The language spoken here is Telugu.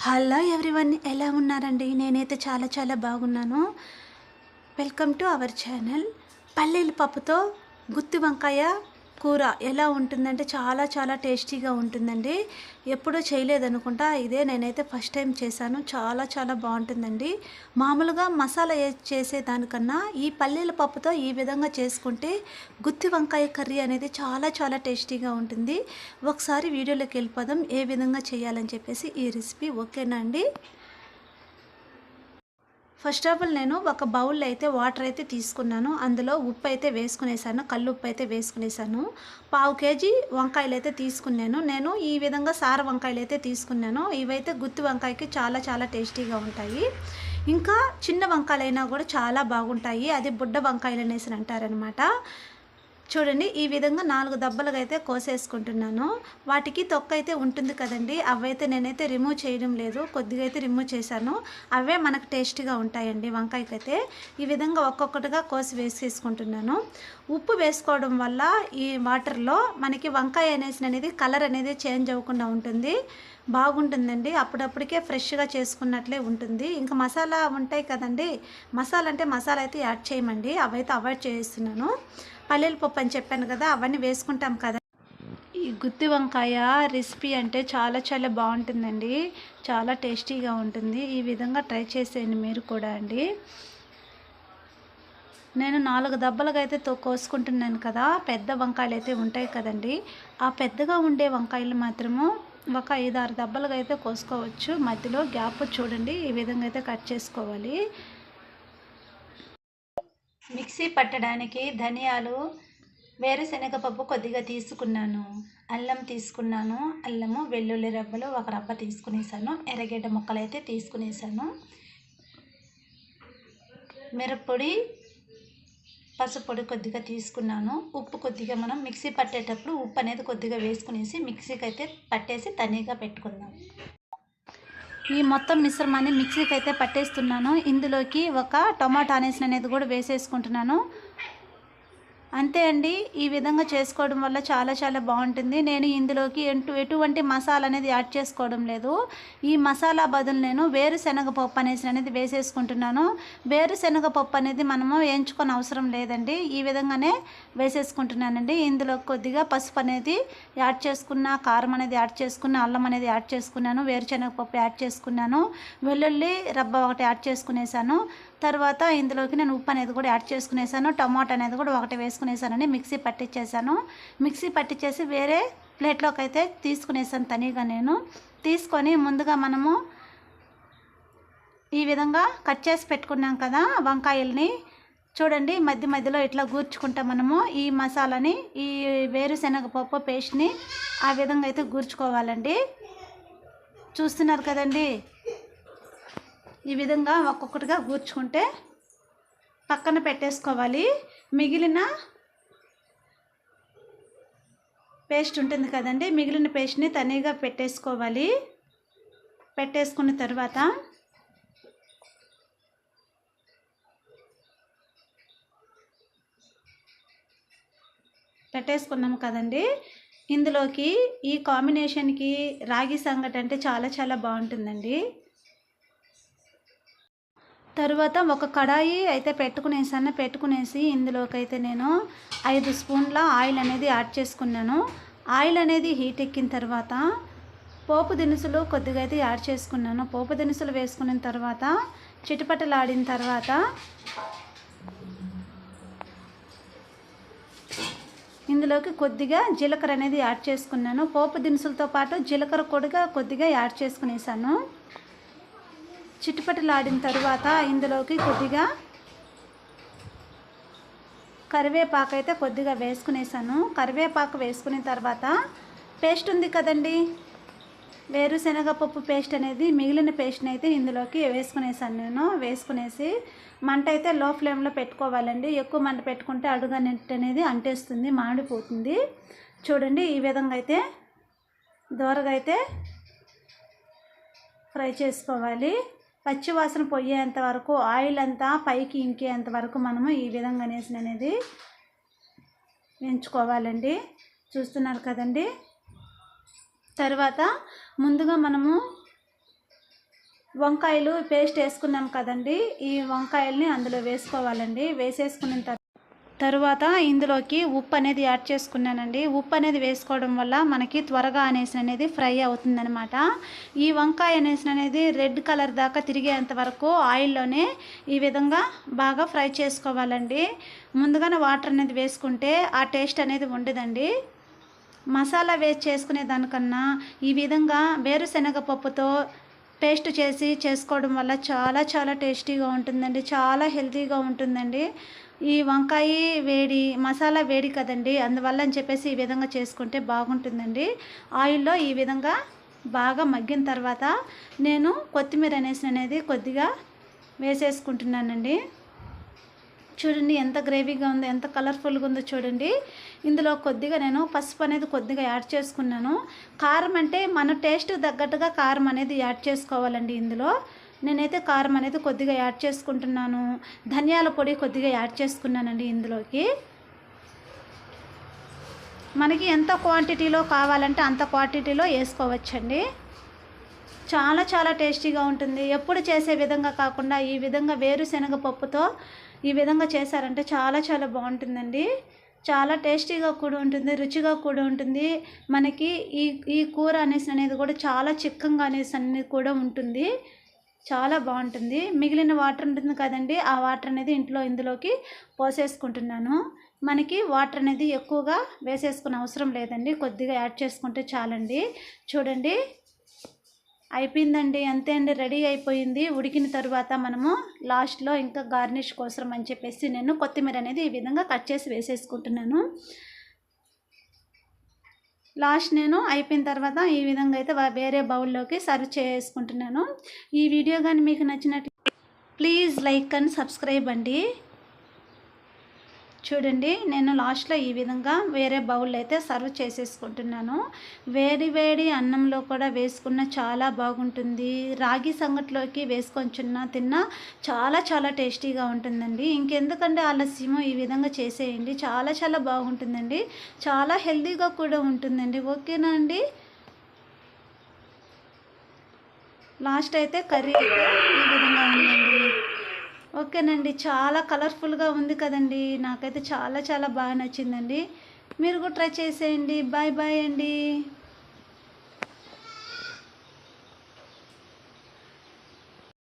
హలో ఎవ్రీవన్, ఎలా ఉన్నారండి? నేనైతే చాలా బాగున్నాను. Welcome to our channel. పల్లీల పప్పుతో గుత్తి వంకాయ కూర ఎలా ఉంటుందంటే చాలా టేస్టీగా ఉంటుందండి. ఎప్పుడూ చేయలేదనుకుంటా, ఇదే నేనైతే ఫస్ట్ టైం చేశాను. చాలా బాగుంటుందండి. మామూలుగా మసాలా చేసేదానికన్నా ఈ పల్లీల పప్పుతో ఈ విధంగా చేసుకుంటే గుత్తి వంకాయ కర్రీ అనేది చాలా టేస్టీగా ఉంటుంది. ఒకసారి వీడియోలోకి వెళ్ళిపోదాం ఏ విధంగా చేయాలని చెప్పేసి ఈ రెసిపీ. ఓకేనా అండి? ఫస్ట్ ఆఫ్ ఆల్ నేను ఒక బౌల్లో అయితే వాటర్ అయితే తీసుకున్నాను. అందులో ఉప్పు అయితే వేసుకునేసాను, కల్లుప్పు అయితే వేసుకునేసాను. పావు కేజీ వంకాయలు అయితే తీసుకున్నాను. నేను ఈ విధంగా సార వంకాయలు అయితే తీసుకున్నాను. ఇవైతే గుత్తి వంకాయకి చాలా టేస్టీగా ఉంటాయి. ఇంకా చిన్న వంకాయలైనా కూడా చాలా బాగుంటాయి. అది బుడ్డ వంకాయలు అనేసి అంటారనమాట. చూడండి, ఈ విధంగా 4 దబ్బలుగా అయితే కోసేసుకుంటున్నాను. వాటికి తొక్క అయితే ఉంటుంది కదండి, అవైతే నేనైతే రిమూవ్ చేయడం లేదు, కొద్దిగా అయితే రిమూవ్ చేశాను. అవే మనకు టేస్టీగా ఉంటాయండి వంకాయకైతే. ఈ విధంగా ఒక్కొక్కటిగా కోసి వేసేసుకుంటున్నాను. ఉప్పు వేసుకోవడం వల్ల ఈ వాటర్లో మనకి వంకాయ అనేది కలర్ అనేది చేంజ్ అవ్వకుండా ఉంటుంది, బాగుంటుందండి. అప్పుడప్పటికే ఫ్రెష్గా చేసుకున్నట్లే ఉంటుంది. ఇంకా మసాలా ఉంటాయి కదండి, మసాలా అయితే యాడ్ చేయమండి, అవైతే అవాయిడ్ చేస్తున్నాను. పల్లీల పప్పు అని చెప్పాను కదా, అవన్నీ వేసుకుంటాం కదా. ఈ గుత్తి వంకాయ రెసిపీ అంటే చాలా బాగుంటుందండి, చాలా టేస్టీగా ఉంటుంది. ఈ విధంగా ట్రై చేసేయండి మీరు కూడా అండి. నేను 4 దబ్బలుగా అయితే కోసుకుంటున్నాను కదా. పెద్ద వంకాయలు అయితే ఉంటాయి కదండి, ఆ పెద్దగా ఉండే వంకాయలు మాత్రము ఒక 5-6 దబ్బలుగా అయితే కోసుకోవచ్చు. మధ్యలో గ్యాప్ చూడండి, ఈ విధంగా అయితే కట్ చేసుకోవాలి. మిక్సీ పట్టడానికి ధనియాలు, వేరుశనగపప్పు కొద్దిగా తీసుకున్నాను, అల్లం తీసుకున్నాను, అల్లము వెల్లుల్లి రెబ్బలు ఒక రబ్బ తీసుకునేసాను, ఎర్రగడ్డ ముక్కలు అయితే తీసుకునేసాను, మిరప్పొడి, పసుపొడి కొద్దిగా తీసుకున్నాను. ఉప్పు కొద్దిగా, మనం మిక్సీ పట్టేటప్పుడు ఉప్పు అనేది కొద్దిగా వేసుకునేసి మిక్సీకి అయితే పట్టేసి తనీగా పెట్టుకుందాం. ఈ మొత్తం మిశ్రమాన్ని మిక్సీకి అయితే పట్టేస్తున్నాను. ఇందులోకి ఒక టమాటా అనేది కూడా వేసేసుకుంటున్నాను. అంతే అండి. ఈ విధంగా చేసుకోవడం వల్ల చాలా బాగుంటుంది. నేను ఇందులోకి ఎటువంటి మసాలా అనేది యాడ్ చేసుకోవడం లేదు. ఈ మసాలా బదులు నేను వేరుశనగపప్పు అనేది వేసేసుకుంటున్నాను. వేరుశనగపప్పు అనేది మనము వేయించుకొని అవసరం లేదండి, ఈ విధంగానే వేసేసుకుంటున్నానండి. ఇందులో కొద్దిగా పసుపు అనేది యాడ్ చేసుకున్న, కారం అనేది యాడ్ చేసుకున్న, అల్లం అనేది యాడ్ చేసుకున్నాను, వేరుశనగపప్పు యాడ్ చేసుకున్నాను, వెల్లుల్లి రబ్బ ఒకటి యాడ్ చేసుకునేసాను. తర్వాత ఇందులోకి నేను ఉప్పు అనేది కూడా యాడ్ చేసుకునేసాను, టమాటా అనేది కూడా ఒకటి వేసుకునేసానండి. మిక్సీ పట్టించేసాను. మిక్సీ పట్టించేసి వేరే ప్లేట్లోకి అయితే తీసుకునేసాను తనీగా. నేను తీసుకొని ముందుగా మనము ఈ విధంగా కట్ చేసి పెట్టుకున్నాం కదా వంకాయల్ని, చూడండి మధ్యలో ఇట్లా గూర్చుకుంటా మనము ఈ మసాలాని, ఈ వేరుశనగపప్పు పేస్ట్ని ఆ విధంగా అయితే గూర్చుకోవాలండి. చూస్తున్నారు కదండి, ఈ విధంగా ఒక్కొక్కటిగా గూర్చుకుంటే పక్కన పెట్టేసుకోవాలి. మిగిలిన పేస్ట్ ఉంటుంది కదండి, మిగిలిన పేస్ట్ని తనీగా పెట్టేసుకోవాలి. పెట్టేసుకున్న తర్వాత పెట్టేసుకున్నాము కదండి, ఇందులోకి ఈ కాంబినేషన్కి రాగి సంగటి అంటే చాలా బాగుంటుందండి. తర్వాత ఒక కడాయి అయితే పెట్టుకునేసి ఇందులోకి అయితే నేను 5 స్పూన్ల ఆయిల్ అనేది యాడ్ చేసుకున్నాను. ఆయిల్ అనేది హీట్ ఎక్కిన తర్వాత పోపు దినుసులు కొద్దిగా అయితే యాడ్ చేసుకున్నాను. పోపు దినుసులు వేసుకున్న తర్వాత చిటపటలాడిన తర్వాత ఇందులోకి కొద్దిగా జీలకర్ర అనేది యాడ్ చేసుకున్నాను. పోపు దినుసులతో పాటు జీలకర్ర కూడా కొద్దిగా యాడ్ చేసుకునేసాను. చిటపటలాడిన తర్వాత ఇందులోకి కొద్దిగా కరివేపాకు అయితే కొద్దిగా వేసుకునేసాను. కరివేపాకు వేసుకున్న తర్వాత పేస్ట్ ఉంది కదండి, వేరుశనగపప్పు పేస్ట్ అనేది, మిగిలిన పేస్ట్ని అయితే ఇందులోకి వేసుకునేసాను నేను. వేసుకునేసి మంట అయితే లో ఫ్లేమ్లో పెట్టుకోవాలండి. ఎక్కువ మంట పెట్టుకుంటే అడుగు అనేది అంటేస్తుంది, మాడిపోతుంది. చూడండి, ఈ విధంగా అయితే దోరగా అయితే ఫ్రై చేసుకోవాలి. పచ్చివాసన పోయేంత వరకు, ఆయిల్ అంతా పైకి ఇంకేంత వరకు మనము ఈ విధంగా అనేది వేయించుకోవాలండి. చూస్తున్నారు కదండి. తర్వాత ముందుగా మనము వంకాయలు పేస్ట్ వేసుకున్నాం కదండి, ఈ వంకాయల్ని అందులో వేసుకోవాలండి. వేసేసుకున్న తరువాత ఇందులోకి ఉప్పు అనేది యాడ్ చేసుకున్నానండి. ఉప్పు అనేది వేసుకోవడం వల్ల మనకి త్వరగా అనేది ఫ్రై అవుతుందనమాట. ఈ వంకాయ అనేది రెడ్ కలర్ దాకా తిరిగేంత వరకు ఆయిల్లోనే ఈ విధంగా బాగా ఫ్రై చేసుకోవాలండి. ముందుగానే వాటర్ అనేది వేసుకుంటే ఆ టేస్ట్ అనేది ఉండదండి. మసాలా వేసి చేసుకునే దానికన్నా ఈ విధంగా వేరుశనగ పప్పుతో పేస్ట్ చేసుకోవడం వల్ల చాలా చాలా టేస్టీగా ఉంటుందండి, చాలా హెల్తీగా ఉంటుందండి. ఈ వంకాయ వేడి మసాలా వేడి కదండి, అందువల్ల అని చెప్పేసి ఈ విధంగా చేసుకుంటే బాగుంటుందండి. ఆయిల్లో ఈ విధంగా బాగా మగ్గిన తర్వాత నేను కొత్తిమీర అనేది కొద్దిగా వేసేసుకుంటున్నానండి. చూడండి ఎంత గ్రేవీగా ఉందో, ఎంత కలర్ఫుల్గా ఉందో చూడండి. ఇందులో కొద్దిగా నేను పసుపు అనేది కొద్దిగా యాడ్ చేసుకున్నాను. కారం అంటే మన టేస్ట్ తగ్గట్టుగా కారం అనేది యాడ్ చేసుకోవాలండి. ఇందులో నేనైతే కారం అనేది కొద్దిగా యాడ్ చేసుకుంటున్నాను. ధనియాల పొడి కొద్దిగా యాడ్ చేసుకున్నానండి ఇందులోకి. మనకి ఎంత క్వాంటిటీలో కావాలంటే అంత క్వాంటిటీలో వేసుకోవచ్చండి. చాలా చాలా టేస్టీగా ఉంటుంది. ఎప్పుడు చేసే విధంగా కాకుండా ఈ విధంగా వేరుశనగ పప్పుతో ఈ విధంగా చేశారంటే చాలా చాలా బాగుంటుందండి. చాలా టేస్టీగా కూడా ఉంటుంది, రుచిగా కూడా ఉంటుంది. మనకి ఈ కూర అనేది కూడా చాలా చిక్కగా అనేది కూడా ఉంటుంది, చాలా బాగుంటుంది. మిగిలిన వాటర్ ఉంటుంది కదండి, ఆ వాటర్ అనేది ఇందులోకి పోసేసుకుంటున్నాను. మనకి వాటర్ అనేది ఎక్కువగా వేసేసుకునే అవసరం లేదండి, కొద్దిగా యాడ్ చేసుకుంటే చాలండి. చూడండి అయిపోయిందండి, అంతే అండి, రెడీ అయిపోయింది. ఉడికిన తర్వాత మనము లాస్ట్లో ఇంకా గార్నిష్ కోసం అని చెప్పేసి నేను కొత్తిమీర అనేది ఈ విధంగా కట్ చేసి వేసేసుకుంటున్నాను. లాస్ట్ నేను అయిపోయిన తర్వాత ఈ విధంగా అయితే వేరే బౌల్లోకి సర్వ్ చేసుకుంటున్నాను. ఈ వీడియో కానీ మీకు నచ్చినట్లు ప్లీజ్ లైక్ అండ్ సబ్స్క్రైబ్ అండి. చూడండి నేను లాస్ట్లో ఈ విధంగా వేరే బౌల్ అయితే సర్వ్ చేసేసుకుంటున్నాను. వేడి వేడి అన్నంలో కూడా వేసుకున్న చాలా బాగుంటుంది. రాగి సంగట్లోకి వేసుకొని తిన్నా చాలా చాలా టేస్టీగా ఉంటుందండి. ఇంకెందుకంటే ఆలస్యము, ఈ విధంగా చేసేయండి, చాలా చాలా బాగుంటుందండి, చాలా హెల్తీగా కూడా ఉంటుందండి. ఓకేనా అండి. లాస్ట్ అయితే కర్రీ అయితే ఈ విధంగా ఉందండి. ఓకేనండి, చాలా కలర్ఫుల్గా ఉంది కదండి, నాకైతే చాలా చాలా బాగా నచ్చిందండి. మీరు కూడా ట్రై చేసేయండి. బాయ్ బాయ్ అండి.